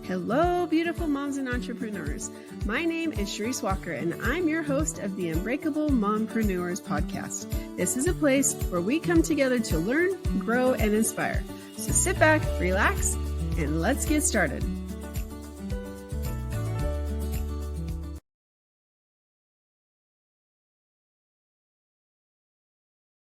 Hello, beautiful moms and entrepreneurs. My name is Charisse Walker, and I'm your host of the Unbreakable Mompreneurs podcast. This is a place where we come together to learn, grow, and inspire. So sit back, relax, and let's get started.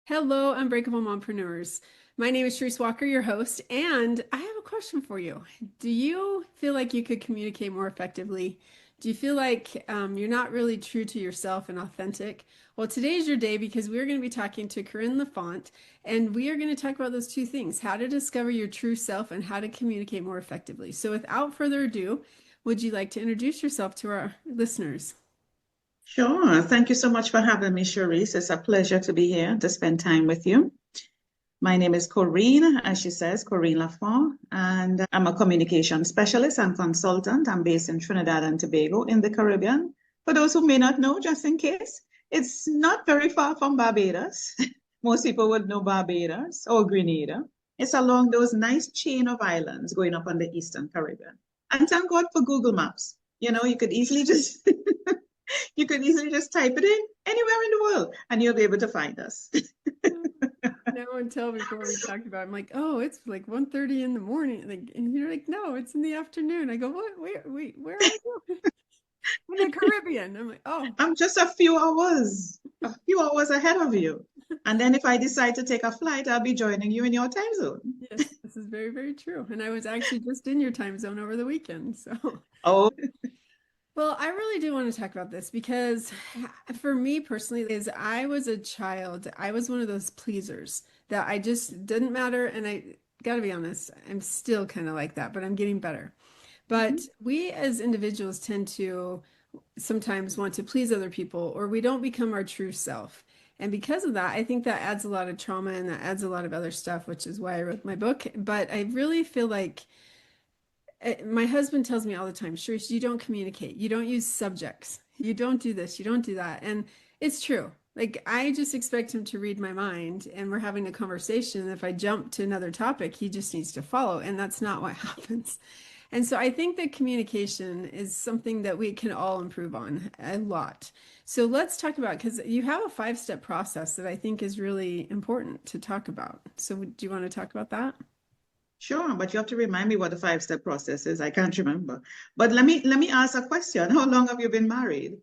Hello, Unbreakable Mompreneurs. My name is Charisse Walker, your host, and I have a question for you. Do you feel like you could communicate more effectively? Do you feel like you're not really true to yourself and authentic? Well, today's your day because we're going to be talking to Corine La Font, and we are going to talk about those two things, how to discover your true self and how to communicate more effectively. So without further ado, would you like to introduce yourself to our listeners? Sure. Thank you so much for having me, Charisse. It's a pleasure to be here to spend time with you. My name is Corine, as she says, Corine La Font, and I'm a communication specialist and consultant. I'm based in Trinidad and Tobago in the Caribbean. For those who may not know, just in case, it's not very far from Barbados. Most people would know Barbados or Grenada. It's along those nice chain of islands going up on the Eastern Caribbean. And thank God for Google Maps. You know, you could easily just type it in anywhere in the world and you'll be able to find us. No one tell before we talked about it. I'm like, oh, it's like 1:30 in the morning. Like, and you're like, no, it's in the afternoon. I go, what? Wait, where are you? In the Caribbean. I'm like, oh. I'm just a few hours ahead of you. And then if I decide to take a flight, I'll be joining you in your time zone. Yes, this is very, very true. And I was actually just in your time zone over the weekend. So. Oh. Well, I really do want to talk about this because for me personally, as I was a child, I was one of those pleasers that I just didn't matter. And I got to be honest, I'm still kind of like that, but I'm getting better. But we as individuals tend to sometimes want to please other people, or we don't become our true self. And because of that, I think that adds a lot of trauma and that adds a lot of other stuff, which is why I wrote my book. But I really feel like my husband tells me all the time, Charisse, you don't communicate. You don't use subjects. You don't do this. You don't do that. And it's true. Like, I just expect him to read my mind and we're having a conversation. And if I jump to another topic, he just needs to follow. And that's not what happens. And so I think that communication is something that we can all improve on a lot. So let's talk about, because you have a 5-step process that I think is really important to talk about. So do you want to talk about that? Sure, but you have to remind me what the 5-step process is. I can't remember. But let me ask a question. How long have you been married?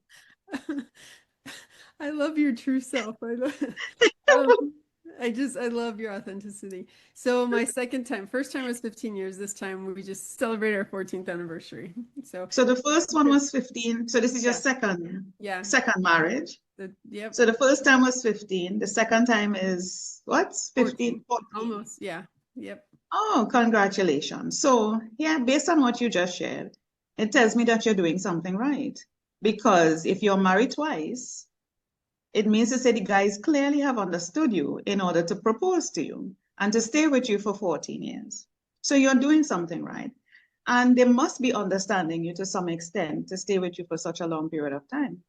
I love your true self. I love your authenticity. So my first time was 15 years. This time we just celebrated our 14th anniversary. So the first one was 15. So this is your second marriage. Yep. So the first time was 15. The second time is what? 15, 14. Almost, yeah. Yep. Oh, congratulations. So, yeah, based on what you just shared, it tells me that you're doing something right. Because if you're married twice, it means to say the guys clearly have understood you in order to propose to you and to stay with you for 14 years. So you're doing something right. And they must be understanding you to some extent to stay with you for such a long period of time.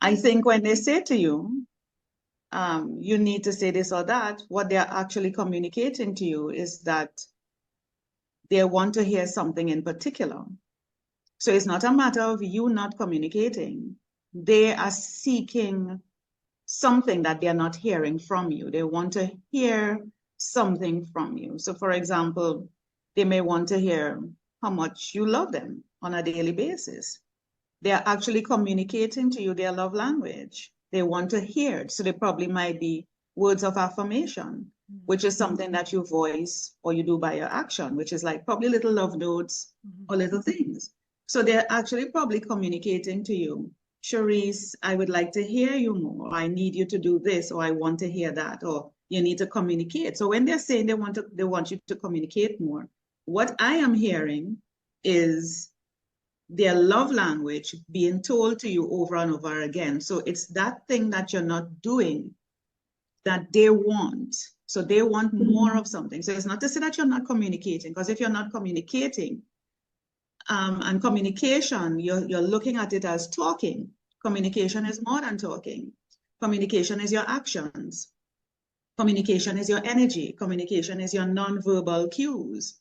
I think when they say to you, you need to say this or that, what they're actually communicating to you is that they want to hear something in particular. So it's not a matter of you not communicating. They are seeking something that they're not hearing from you. They want to hear something from you. So for example, they may want to hear how much you love them on a daily basis. They're actually communicating to you their love language. They want to hear it. So they probably might be words of affirmation, which is something that you voice or you do by your action, which is like probably little love notes or little things. So they're actually probably communicating to you, Charisse, I would like to hear you more. I need you to do this, or I want to hear that, or you need to communicate. So when they're saying they want you to communicate more, what I am hearing is their love language being told to you over and over again. So it's that thing that you're not doing that they want. So they want more of something. So it's not to say that you're not communicating, because if you're not communicating, and communication, you're looking at it as talking. Communication is more than talking. Communication is your actions. Communication is your energy. Communication is your non-verbal cues.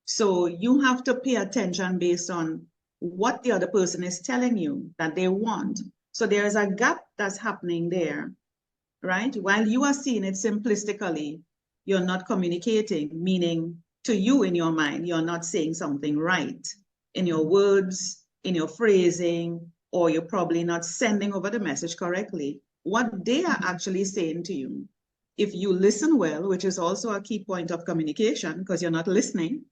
So you have to pay attention based on what the other person is telling you that they want. So there is a gap that's happening there, right? While you are seeing it simplistically, you're not communicating, meaning to you in your mind, you're not saying something right in your words, in your phrasing, or you're probably not sending over the message correctly. What they are actually saying to you, if you listen well, which is also a key point of communication, because you're not listening,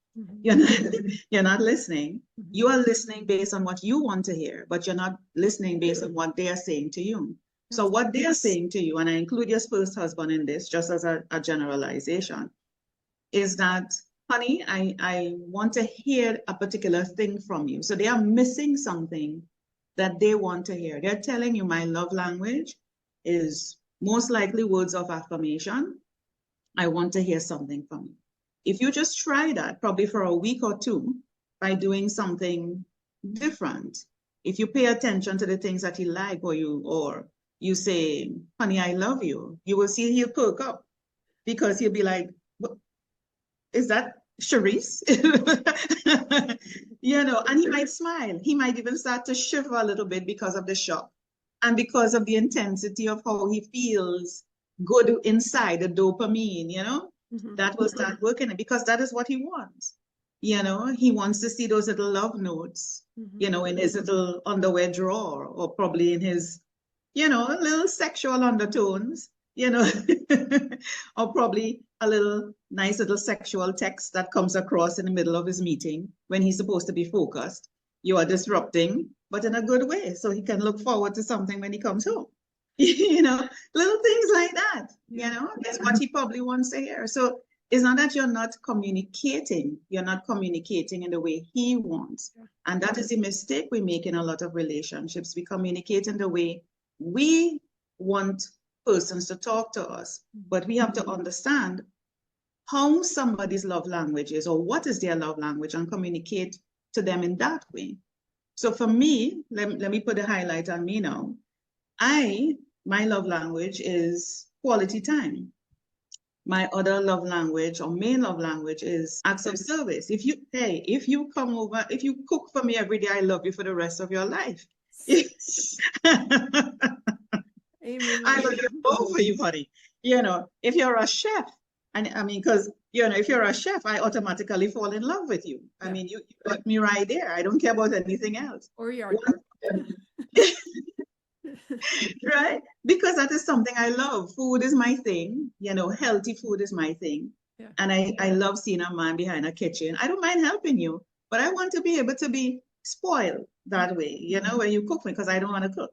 you're not listening. You are listening based on what you want to hear, but you're not listening based on what they are saying to you. So what they are saying to you, and I include your first husband in this, just as a generalization, is that, honey, I want to hear a particular thing from you. So they are missing something that they want to hear. They're telling you my love language is most likely words of affirmation. I want to hear something from you. If you just try that, probably for a week or two, by doing something different, if you pay attention to the things that he like, or you say, honey, I love you, you will see he'll perk up, because he'll be like, is that Charisse? And he might smile. He might even start to shiver a little bit because of the shock and because of the intensity of how he feels good inside, the dopamine, that will start working, because that is what he wants. He wants to see those little love notes, in his little underwear drawer, or probably in his, little sexual undertones, or probably a little nice little sexual text that comes across in the middle of his meeting when he's supposed to be focused. You are disrupting, but in a good way, so he can look forward to something when he comes home. Little things like that, is what he probably wants to hear. So it's not that you're not communicating in the way he wants. And that is a mistake we make in a lot of relationships. We communicate in the way we want persons to talk to us, but we have to understand how somebody's love language is, or what is their love language, and communicate to them in that way. So for me, let me put a highlight on me now. My love language is quality time. My other love language, or main love language, is acts of service. If you come over, if you cook for me every day, I love you for the rest of your life. Amen. I love you both for you, buddy. If you're a chef, and I mean, because if you're a chef, I automatically fall in love with you. I mean, you got me right there. I don't care about anything else. Or yard. Right? Because that is something I love. Food is my thing. Healthy food is my thing. Yeah. And I love seeing a man behind a kitchen. I don't mind helping you, but I want to be able to be spoiled that way, when you cook me, because I don't want to cook.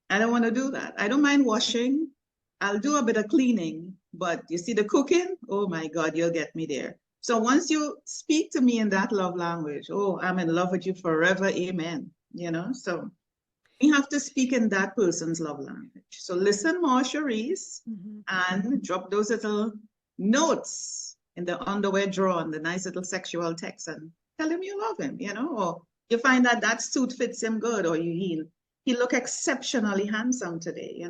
I don't want to do that. I don't mind washing. I'll do a bit of cleaning, but you see the cooking, oh my God, you'll get me there. So once you speak to me in that love language, oh, I'm in love with you forever, amen. So we have to speak in that person's love language. So listen more, Charisse, and drop those little notes in the underwear drawer and the nice little sexual text, and tell him you love him, or you find that suit fits him good, or he look exceptionally handsome today,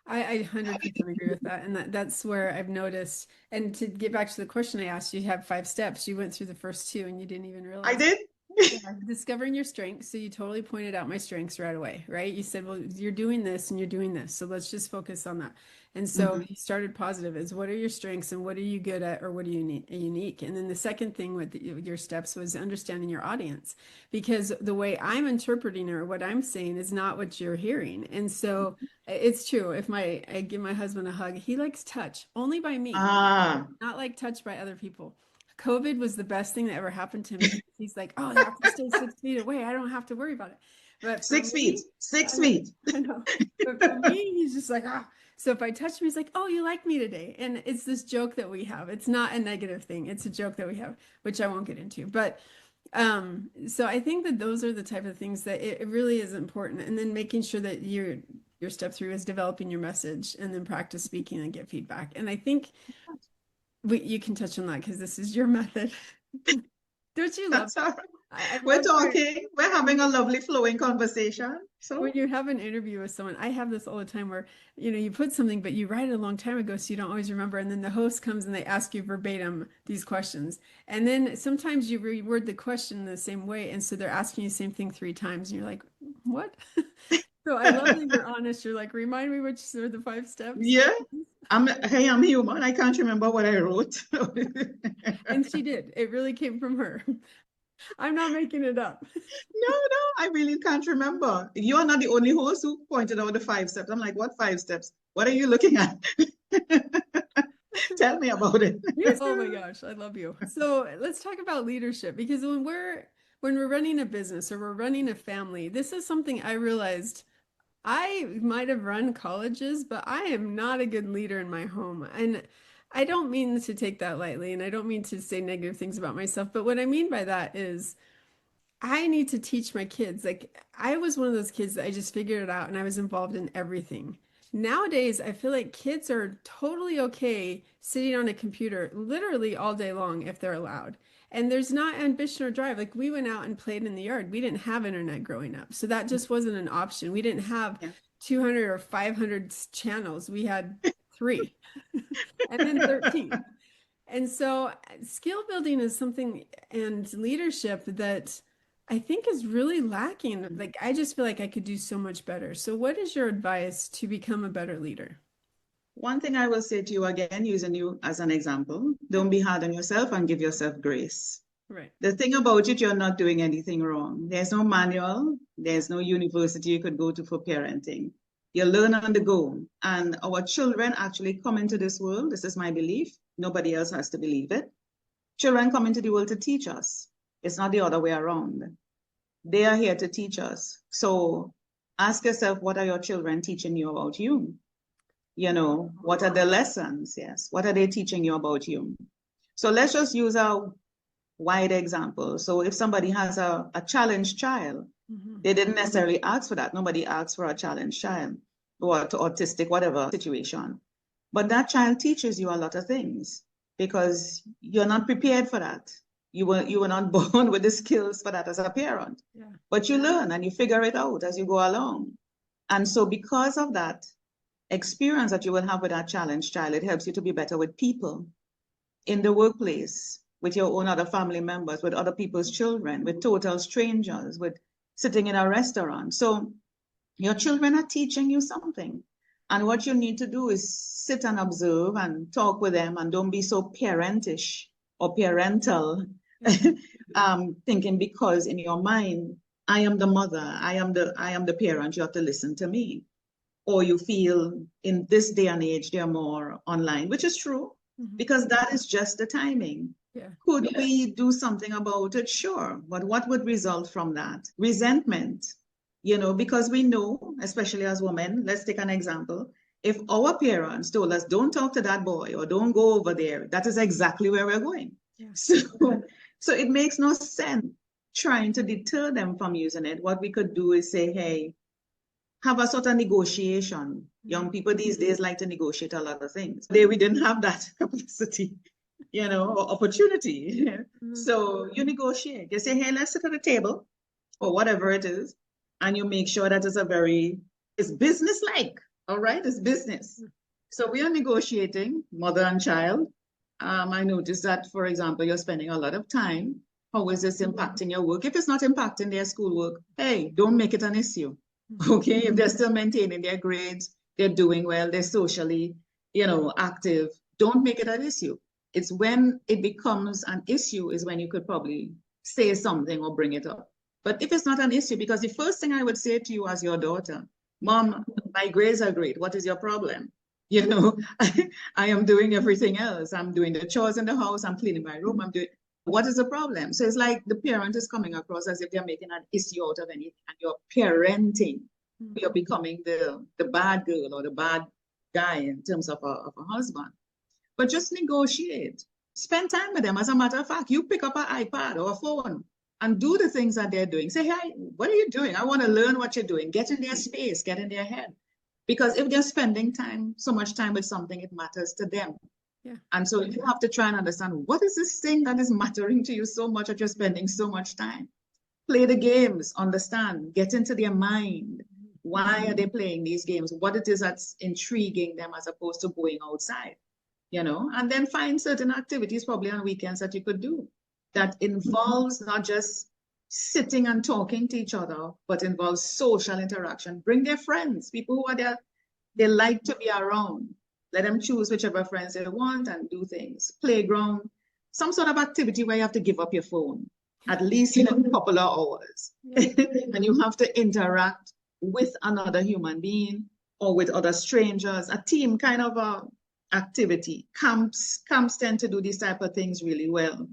I 100% agree with that. And that's where I've noticed. And to get back to the question I asked, you have 5 steps. You went through the first 2 and you didn't even realize. I did. Yeah, discovering your strengths. So you totally pointed out my strengths right away, right? You said, well, you're doing this and you're doing this. So let's just focus on that. And so you started positive is, what are your strengths and what are you good at, or what are you unique? And then the second thing with your steps was understanding your audience, because the way I'm interpreting or what I'm saying is not what you're hearing. And so it's true. If I give my husband a hug, he likes touch only by me, not like touch by other people. COVID was the best thing that ever happened to me. He's like, oh, I have to stay 6 feet away. I don't have to worry about it. But 6 feet, 6 feet. I know. But for me, he's just like, ah. So if I touch him, he's like, oh, you like me today. And it's this joke that we have. It's not a negative thing. It's a joke that we have, which I won't get into. But so I think that those are the type of things that it really is important. And then making sure that your step 3 is developing your message, and then practice speaking and get feedback. And I think you can touch on that because this is your method. Don't you love that? I We're love your, talking, we're having a lovely flowing conversation. when So, you have an interview with someone. I have this all the time where, you put something, but you write it a long time ago, so you don't always remember. And then the host comes and they ask you verbatim these questions. And then sometimes you reword the question the same way. And so they're asking you the same thing 3 times. And you're like, what? So I love that you're honest. You're like, remind me which are the 5 steps. yeah, hey, I'm human. I can't remember what I wrote. And she did. It really came from her. I'm not making it up. No, no, I really can't remember. You are not the only host who pointed out the 5 steps. I'm like, what 5 steps? What are you looking at? Tell me about it. Yes. Oh my gosh, I love you. So let's talk about leadership because when we're running a business or we're running a family, this is something I realized I might have run colleges, but I am not a good leader in my home. And I don't mean to take that lightly, and I don't mean to say negative things about myself, but what I mean by that is I need to teach my kids. Like, I was one of those kids that I just figured it out and I was involved in everything. Nowadays, I feel like kids are totally okay sitting on a computer literally all day long if they're allowed. And there's not ambition or drive. Like, we went out and played in the yard. We didn't have internet growing up. So that just wasn't an option. We didn't have Yeah. 200 or 500 channels. We had three and then 13. And so skill building is something and leadership that I think is really lacking. Like, I just feel like I could do so much better. So what is your advice to become a better leader? One thing I will say to you again, using you as an example, don't be hard on yourself and give yourself grace. Right. The thing about it, you're not doing anything wrong. There's no manual, there's no university you could go to for parenting. You learn on the go. And our children actually come into this world. This is my belief. Nobody else has to believe it. Children come into the world to teach us. It's not the other way around. They are here to teach us. So ask yourself, what are your children teaching you about you? What are the lessons? Yes. What are they teaching you about you? So let's just use a wide example. So if somebody has a challenged child, they didn't necessarily ask for that. Nobody asked for a challenged child or autistic, whatever situation. But that child teaches you a lot of things because you're not prepared for that. You were not born with the skills for that as a parent. Yeah. But you learn and you figure it out as you go along. And so because of that experience that you will have with that challenged child, it helps you to be better with people in the workplace, with your own other family members, with other people's children, with total strangers, with sitting in a restaurant. So your children are teaching you something. And what you need to do is sit and observe and talk with them and don't be so parentish or parental, thinking because in your mind, I am the mother, I am the parent, you have to listen to me. Or you feel in this day and age, they're more online, which is true, because that is just the timing. Yeah. Could we do something about it? Sure. But what would result from that? Resentment, because we know, especially as women, let's take an example. If our parents told us, don't talk to that boy or don't go over there, that is exactly where we're going. Yeah. So it makes no sense trying to deter them from using it. What we could do is say, hey, have a sort of negotiation. Young people these days like to negotiate a lot of things. We didn't have that capacity, or opportunity. So you negotiate. You say, hey, let's sit at the table or whatever it is. And you make sure that it's business-like. All right, it's business. So we are negotiating, mother and child. I noticed that, for example, you're spending a lot of time. How is this impacting your work? If it's not impacting their schoolwork, hey, don't make it an issue. Okay, if they're still maintaining their grades, they're doing well, they're socially, active, don't make it an issue. It's when it becomes an issue is when you could probably say something or bring it up. But if it's not an issue, because the first thing I would say to you as your daughter, Mom, my grades are great. What is your problem? I am doing everything else. I'm doing the chores in the house. I'm cleaning my room. What is the problem? So it's like the parent is coming across as if they're making an issue out of anything and you're parenting. You're becoming the bad girl or the bad guy in terms of a husband. But just negotiate. Spend time with them. As a matter of fact, you pick up an iPad or a phone and do the things that they're doing. Say, hey, what are you doing? I want to learn what you're doing. Get in their space, get in their head. Because if they're spending so much time with something, it matters to them. Yeah. And so you have to try and understand, what is this thing that is mattering to you so much that you're spending so much time? Play the games, understand, get into their mind. Why are they playing these games? What it is that's intriguing them as opposed to going outside, and then find certain activities probably on weekends that you could do that involves not just sitting and talking to each other, but involves social interaction. Bring their friends, people who are there, they like to be around. Let them choose whichever friends they want and do things. Playground, some sort of activity where you have to give up your phone, at least in a couple of hours. And you have to interact with another human being or with other strangers, a team kind of activity. Camps tend to do these type of things really well,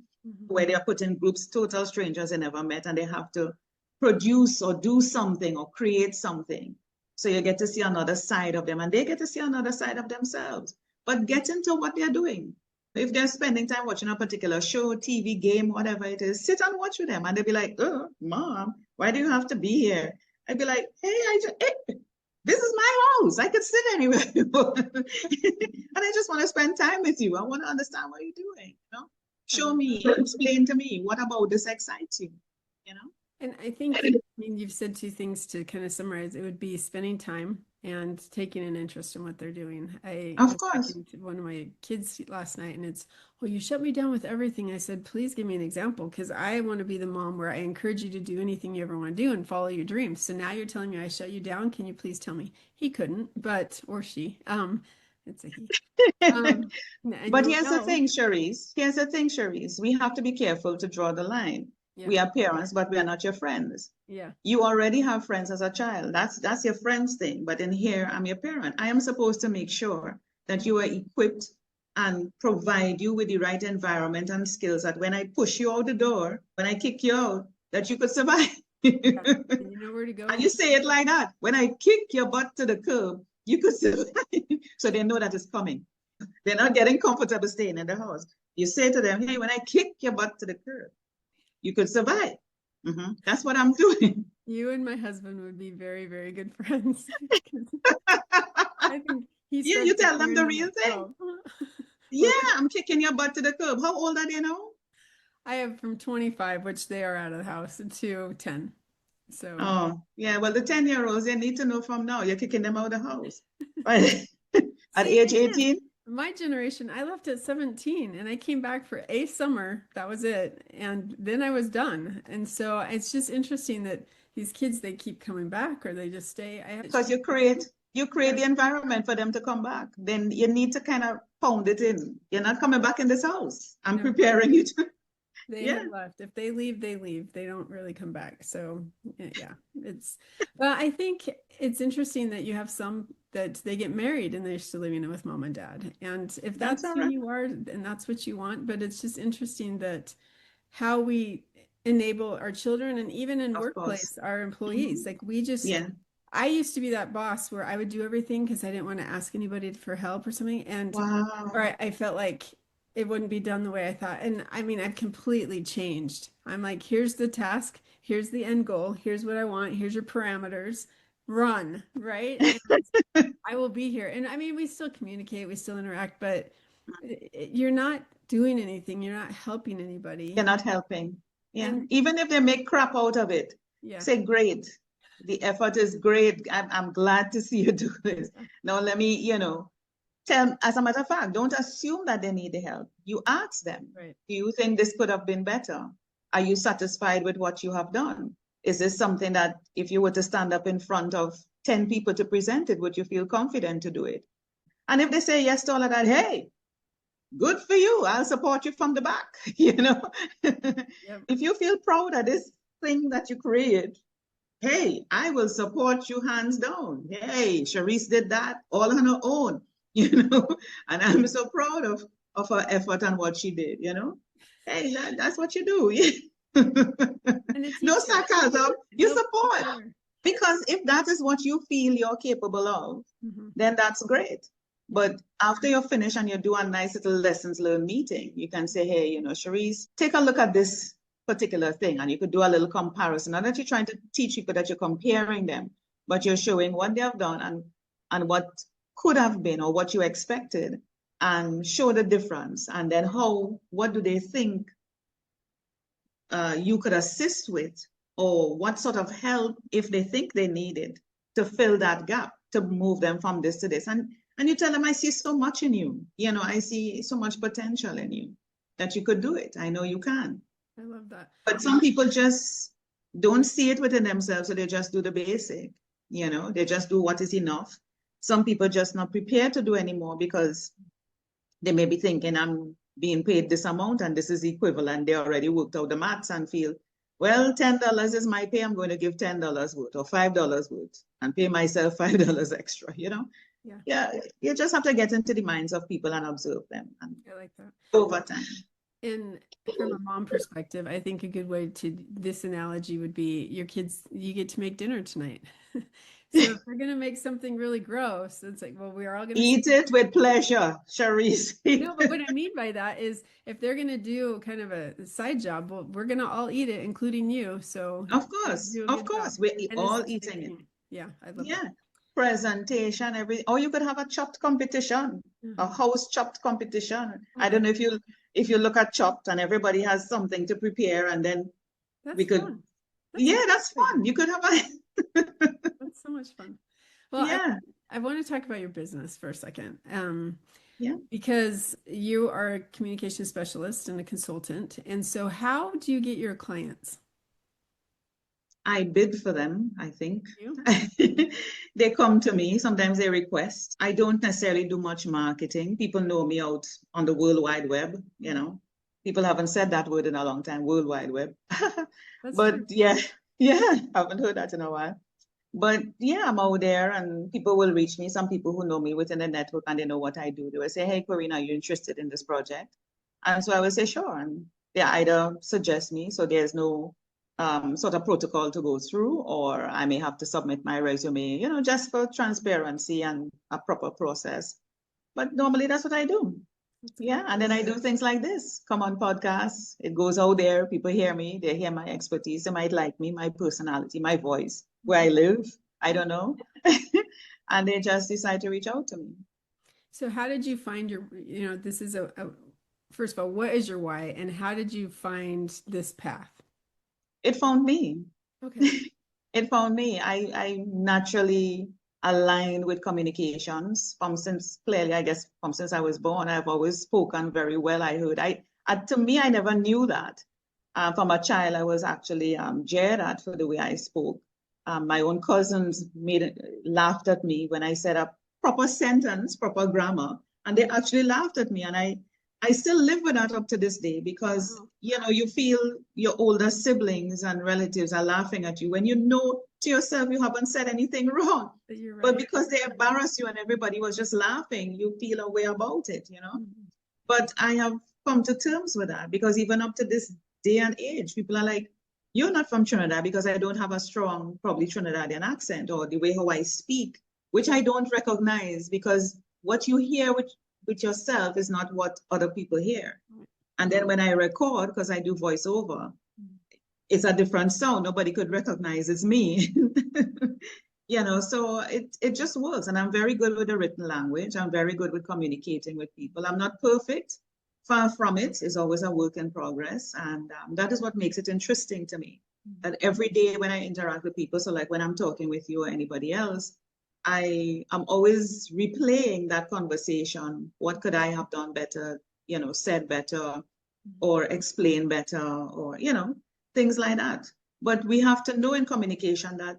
where they are put in groups, total strangers they never met, and they have to produce or do something or create something. So you get to see another side of them, and they get to see another side of themselves. But get into what they're doing. If they're spending time watching a particular show, TV, game, whatever it is, sit and watch with them. And they'll be like, oh, Mom, why do you have to be here? I'd be like, hey, this is my house. I could sit anywhere. And I just want to spend time with you. I want to understand what you're doing. Show me, explain to me, what about this excites you? And I think, you've said two things to kind of summarize. It would be spending time and taking an interest in what they're doing. I Of was course. talking to one of my kids last night, and it's, well, you shut me down with everything. I said, please give me an example, because I want to be the mom where I encourage you to do anything you ever want to do and follow your dreams. So now you're telling me I shut you down. Can you please tell me? He couldn't, or she. It's a he. But here's the thing, Charisse. We have to be careful to draw the line. Yeah. We are parents, but we are not your friends. Yeah. You already have friends as a child. That's your friends thing. But in here, I'm your parent. I am supposed to make sure that you are equipped and provide you with the right environment and skills that when I push you out the door, when I kick you out, that you could survive. Yeah. You know where to go. And you say it like that. When I kick your butt to the curb, you could survive. So they know that it's coming. They're not getting comfortable staying in the house. You say to them, hey, when I kick your butt to the curb, you could survive. That's what I'm doing. You and my husband would be very, very good friends. I think you tell them the real thing. Yeah, I'm kicking your butt to the curb. How old are they now? I have from 25, which they are out of the house, to 10. So. Oh, yeah. Well, the 10-year-olds, they need to know from now. You're kicking them out of the house. Right? At age 18? My generation, I left at 17 and I came back for a summer. That was it. And then I was done. And so it's just interesting that these kids, they keep coming back or they just stay. Because you create the environment for them to come back. Then you need to kind of pound it in. You're not coming back in this house. I'm preparing you to. They have left. If they leave, they leave. They don't really come back. So yeah, well, I think it's interesting that you have some that they get married and they're still living with mom and dad. And if that's who you are and that's what you want, but it's just interesting that how we enable our children and even in workplace, our employees, like we just, I used to be that boss where I would do everything because I didn't want to ask anybody for help or something. And or I felt like it wouldn't be done the way I thought. And I mean, I've completely changed. I'm like, here's the task. Here's the end goal. Here's what I want. Here's your parameters. Run, right? And I will be here. And I mean, we still communicate, we still interact, but you're not doing anything. You're not helping anybody. You're not helping. Yeah. And even if they make crap out of it, say, great. The effort is great. I'm glad to see you do this. Now, let me, tell, as a matter of fact, don't assume that they need the help. You ask them, do you think this could have been better? Are you satisfied with what you have done? Is this something that if you were to stand up in front of 10 people to present it, would you feel confident to do it? And if they say yes to all of that, hey, good for you. I'll support you from the back, If you feel proud of this thing that you create, hey, I will support you hands down. Hey, Charisse did that all on her own. And I'm so proud of her effort and what she did, Hey, that's what you do. No sarcasm, you support. Because if that is what you feel you're capable of, then that's great. But after you're finished and you do a nice little lessons learned meeting, you can say, hey, Charisse, take a look at this particular thing. And you could do a little comparison. Not that you're trying to teach people that you're comparing them, but you're showing what they have done and what could have been or what you expected. and show the difference. And then what do they think you could assist with, or what sort of help, if they think they need it, to fill that gap, to move them from this to this. And you tell them, I see so much in you. I see so much potential in you that you could do it. I know you can. I love that. But some people just don't see it within themselves, so they just do the basic. They just do what is enough. Some people just not prepared to do anymore because they may be thinking, I'm being paid this amount and this is equivalent. They already worked out the maths and feel, well, $10 is my pay. I'm going to give $10 worth or $5 worth and pay myself $5 extra, Yeah, you just have to get into the minds of people and observe them. And I like that. Over time. And from a mom perspective, I think a good way to this analogy would be your kids, you get to make dinner tonight. So if they're going to make something really gross, it's like, well, we're all going to eat it with pleasure, Charisse. No, but what I mean by that is if they're going to do kind of a side job, well, we're going to all eat it, including you. So of course, we're all eating it. Yeah, I love that. Presentation, or you could have a chopped competition, a house chopped competition. I don't know if you look at chopped and everybody has something to prepare, and then we could fun. That's fun. You could have that's so much fun. Well, I want to talk about your business for a second. Because you are a communication specialist and a consultant. And so how do you get your clients? I bid for them, I think. They come to me. Sometimes they request. I don't necessarily do much marketing. People know me out on the World Wide Web, People haven't said that word in a long time, World Wide Web. But true. Yeah, haven't heard that in a while. But yeah, I'm out there and people will reach me. Some people who know me within the network and they know what I do. They will say, hey, Corine, are you interested in this project? And so I will say, sure. And they either suggest me, so there's no sort of protocol to go through, or I may have to submit my resume, just for transparency and a proper process. But normally that's what I do. Yeah, and then I do things like this, come on podcasts. It goes out there, people hear me, they hear my expertise, they might like me, my personality, my voice, where I live, I don't know. And they just decide to reach out to me. So how did you find this is first of all, what is your why and how did you find this path? It found me. Okay. It found me. I naturally aligned with communications since I was born. I've always spoken very well. To me, I never knew that. From a child, I was actually jeered at for the way I spoke. My own cousins laughed at me when I said a proper sentence, proper grammar, and they actually laughed at me. And I still live with that up to this day because, you feel your older siblings and relatives are laughing at you when you know to yourself you haven't said anything wrong. Right. But because they embarrass you and everybody was just laughing, you feel a way about it, Mm-hmm. But I have come to terms with that because even up to this day and age, people are like, you're not from Trinidad, because I don't have a strong, probably Trinidadian accent or the way how I speak, which I don't recognize because what you hear with yourself is not what other people hear. And then when I record, because I do voiceover, it's a different sound. Nobody could recognize it's me. So it just works. And I'm very good with the written language. I'm very good with communicating with people. I'm not perfect. Far from it. It's always a work in progress. And that is what makes it interesting to me. That every day when I interact with people, so like when I'm talking with you or anybody else, I am always replaying that conversation. What could I have done better, said better, or explain better, or, things like that. But we have to know in communication that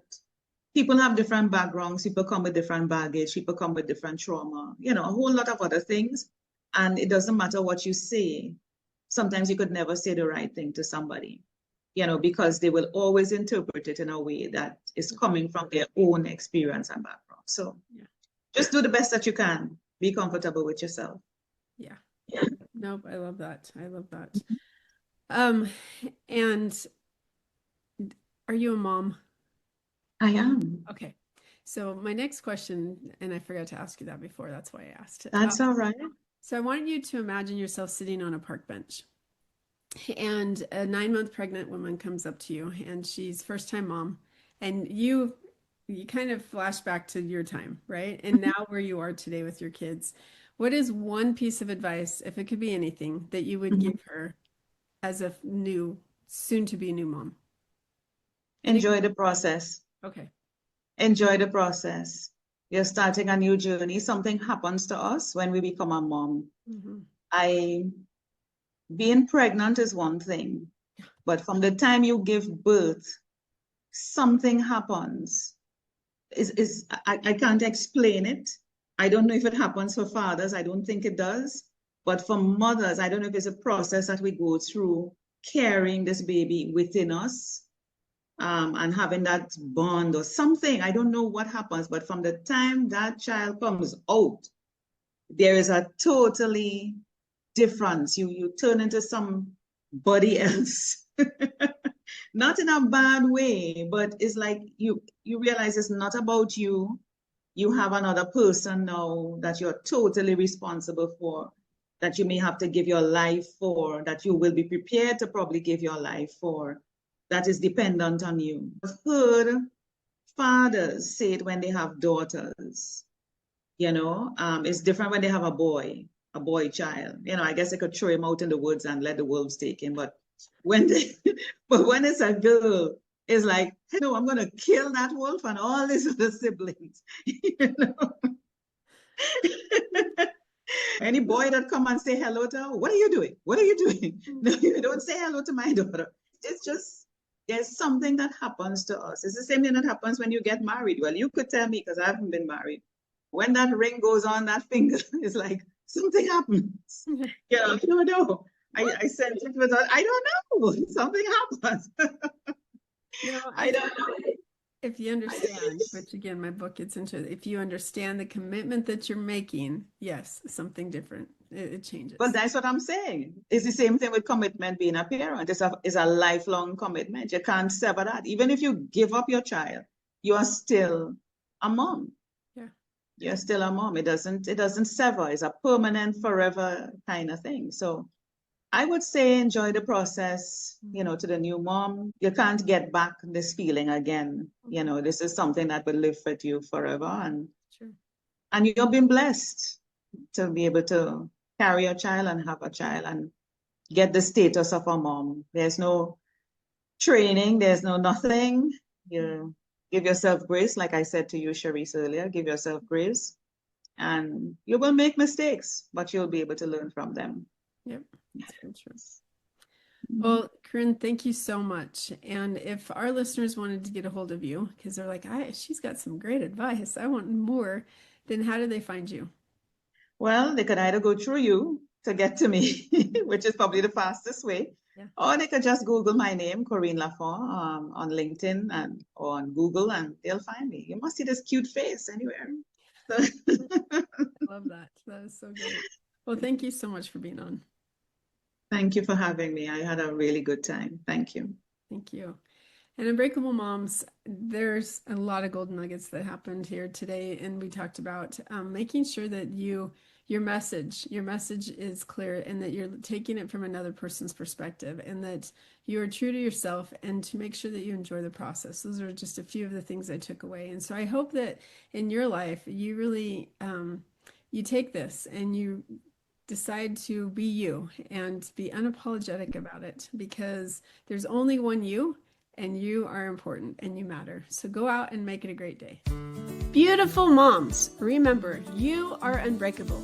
people have different backgrounds, people come with different baggage, people come with different trauma, a whole lot of other things. And it doesn't matter what you say. Sometimes you could never say the right thing to somebody, because they will always interpret it in a way that is coming from their own experience and background. So just do the best that you can. Be comfortable with yourself. Yeah. Nope. I love that. And are you a mom? I am. Okay. So my next question, and I forgot to ask you that before, that's why I asked it. That's all right. So I want you to imagine yourself sitting on a park bench and a 9-month pregnant woman comes up to you and she's first-time mom, and you kind of flash back to your time, right? And now where you are today with your kids. What is one piece of advice, if it could be anything, that you would give her as a new, soon to be new mom? Enjoy the process. Okay. Enjoy the process. You're starting a new journey. Something happens to us when we become a mom. Being pregnant is one thing, but from the time you give birth, something happens. I can't explain it. I don't know if it happens for fathers. I don't think it does. But for mothers, I don't know if it's a process that we go through carrying this baby within us. And having that bond or something. I don't know what happens, but from the time that child comes out, there is a totally difference. You turn into somebody else. Not in a bad way, but it's like you realize it's not about you. You have another person now that you're totally responsible for, that you may have to give your life for, that you will be prepared to probably give your life for. That is dependent on you. I've heard fathers say it when they have daughters. It's different when they have a boy child. I guess they could throw him out in the woods and let the wolves take him. But when it's a girl, it's like, no, I'm gonna kill that wolf and all these other siblings. Any boy that come and say hello to her, what are you doing? What are you doing? No, you don't say hello to my daughter. It's just, there's something that happens to us. It's the same thing that happens when you get married. Well, you could tell me because I haven't been married. When that ring goes on that finger, it's like something happens. I don't know. I sense it without, I don't know. Something happens. I don't know. If you understand, which again, my book gets into, if you understand the commitment that you're making, yes, something different. It changes. But that's what I'm saying. It's the same thing with commitment being a parent. It's a lifelong commitment. You can't sever that. Even if you give up your child, you are still a mom. Yeah. You're still a mom. It doesn't sever. It's a permanent, forever kind of thing. So I would say enjoy the process, to the new mom. You can't get back this feeling again. This is something that will live with you forever. And you've been blessed to be able to carry a child and have a child and get the status of a mom. There's no training. There's no nothing. You give yourself grace. Like I said to you, Charisse, earlier, give yourself grace. And you will make mistakes, but you'll be able to learn from them. Yep. That's very true. Well, Corine, thank you so much. And if our listeners wanted to get a hold of you, because they're like, she's got some great advice, I want more, then how do they find you? Well, they could either go through you to get to me, which is probably the fastest way, or they could just Google my name, Corine La Font, on LinkedIn or on Google, and they'll find me. You must see this cute face anywhere. So. I love that. That is so great. Well, thank you so much for being on. Thank you for having me. I had a really good time. Thank you. Thank you. And Unbreakable Moms, there's a lot of golden nuggets that happened here today. And we talked about making sure that your message is clear and that you're taking it from another person's perspective and that you are true to yourself and to make sure that you enjoy the process. Those are just a few of the things I took away. And so I hope that in your life, you really, you take this and you decide to be you and be unapologetic about it because there's only one you and you are important and you matter. So go out and make it a great day. Beautiful moms, remember, you are unbreakable.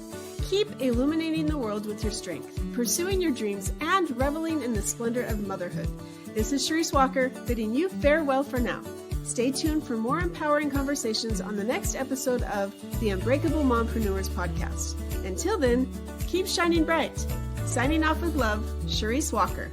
Keep illuminating the world with your strength, pursuing your dreams, and reveling in the splendor of motherhood. This is Charisse Walker, bidding you farewell for now. Stay tuned for more empowering conversations on the next episode of the Unbreakable Mompreneurs podcast. Until then, keep shining bright. Signing off with love, Charisse Walker.